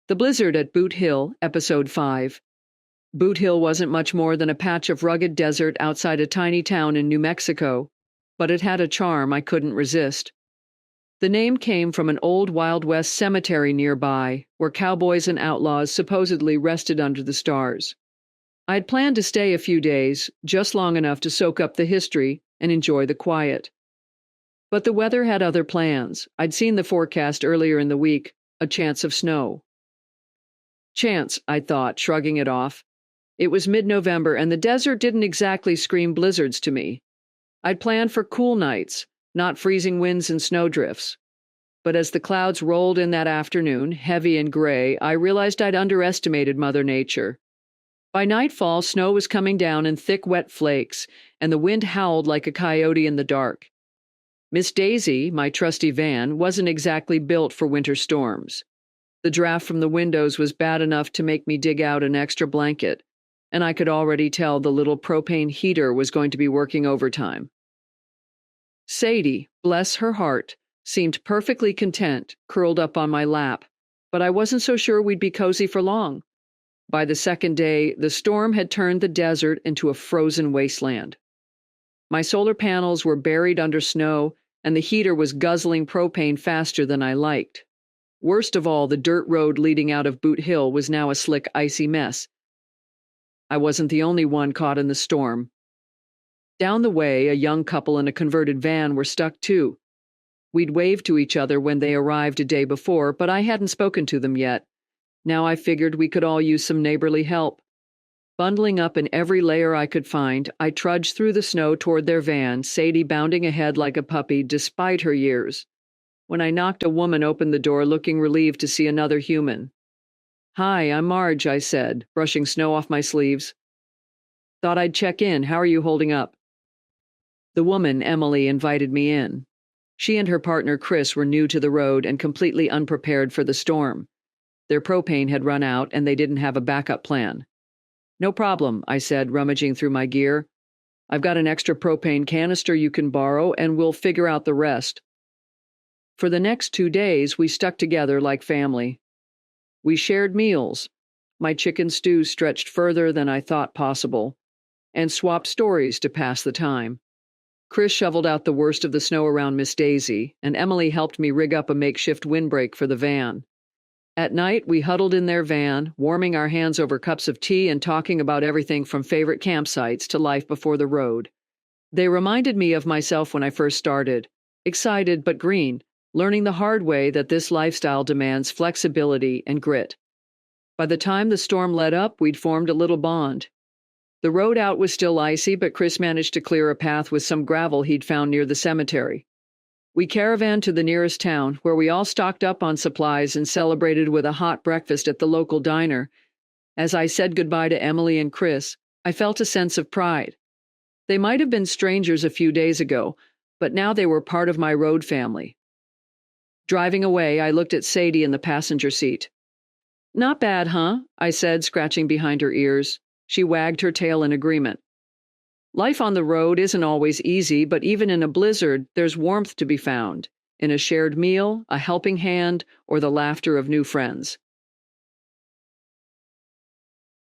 The Blizzard at Boot Hill, Episode 5. Boot Hill wasn't much more than a patch of rugged desert outside a tiny town in New Mexico, but it had a charm I couldn't resist. The name came from an old Wild West cemetery nearby, where cowboys and outlaws supposedly rested under the stars. I had planned to stay a few days, just long enough to soak up the history and enjoy the quiet. But the weather had other plans. I'd seen the forecast earlier in the week, a chance of snow. Chance, I thought, shrugging it off. It was mid-November, and the desert didn't exactly scream blizzards to me. I'd planned for cool nights, not freezing winds and snowdrifts. But as the clouds rolled in that afternoon, heavy and gray, I realized I'd underestimated Mother Nature. By nightfall, snow was coming down in thick, wet flakes, and the wind howled like a coyote in the dark. Miss Daisy, my trusty van, wasn't exactly built for winter storms. The draft from the windows was bad enough to make me dig out an extra blanket, and I could already tell the little propane heater was going to be working overtime. Sadie, bless her heart, seemed perfectly content, curled up on my lap, but I wasn't so sure we'd be cozy for long. By the second day, the storm had turned the desert into a frozen wasteland. My solar panels were buried under snow, and the heater was guzzling propane faster than I liked. Worst of all, the dirt road leading out of Boot Hill was now a slick, icy mess. I wasn't the only one caught in the storm. Down the way, a young couple in a converted van were stuck too. We'd waved to each other when they arrived a day before, but I hadn't spoken to them yet. Now I figured we could all use some neighborly help. Bundling up in every layer I could find, I trudged through the snow toward their van, Sadie bounding ahead like a puppy despite her years. When I knocked, a woman opened the door, looking relieved to see another human. "Hi, I'm Marge," I said, brushing snow off my sleeves. "Thought I'd check in. How are you holding up?" The woman, Emily, invited me in. She and her partner, Chris, were new to the road and completely unprepared for the storm. Their propane had run out, and they didn't have a backup plan. "No problem," I said, rummaging through my gear. "I've got an extra propane canister you can borrow, and we'll figure out the rest." For the next 2 days, we stuck together like family. We shared meals. My chicken stew stretched further than I thought possible, and swapped stories to pass the time. Chris shoveled out the worst of the snow around Miss Daisy, and Emily helped me rig up a makeshift windbreak for the van. At night, we huddled in their van, warming our hands over cups of tea and talking about everything from favorite campsites to life before the road. They reminded me of myself when I first started, excited but green, learning the hard way that this lifestyle demands flexibility and grit. By the time the storm let up, we'd formed a little bond. The road out was still icy, but Chris managed to clear a path with some gravel he'd found near the cemetery. We caravanned to the nearest town, where we all stocked up on supplies and celebrated with a hot breakfast at the local diner. As I said goodbye to Emily and Chris, I felt a sense of pride. They might have been strangers a few days ago, but now they were part of my road family. Driving away, I looked at Sadie in the passenger seat. "Not bad, huh?" I said, scratching behind her ears. She wagged her tail in agreement. Life on the road isn't always easy, but even in a blizzard, there's warmth to be found, in a shared meal, a helping hand, or the laughter of new friends.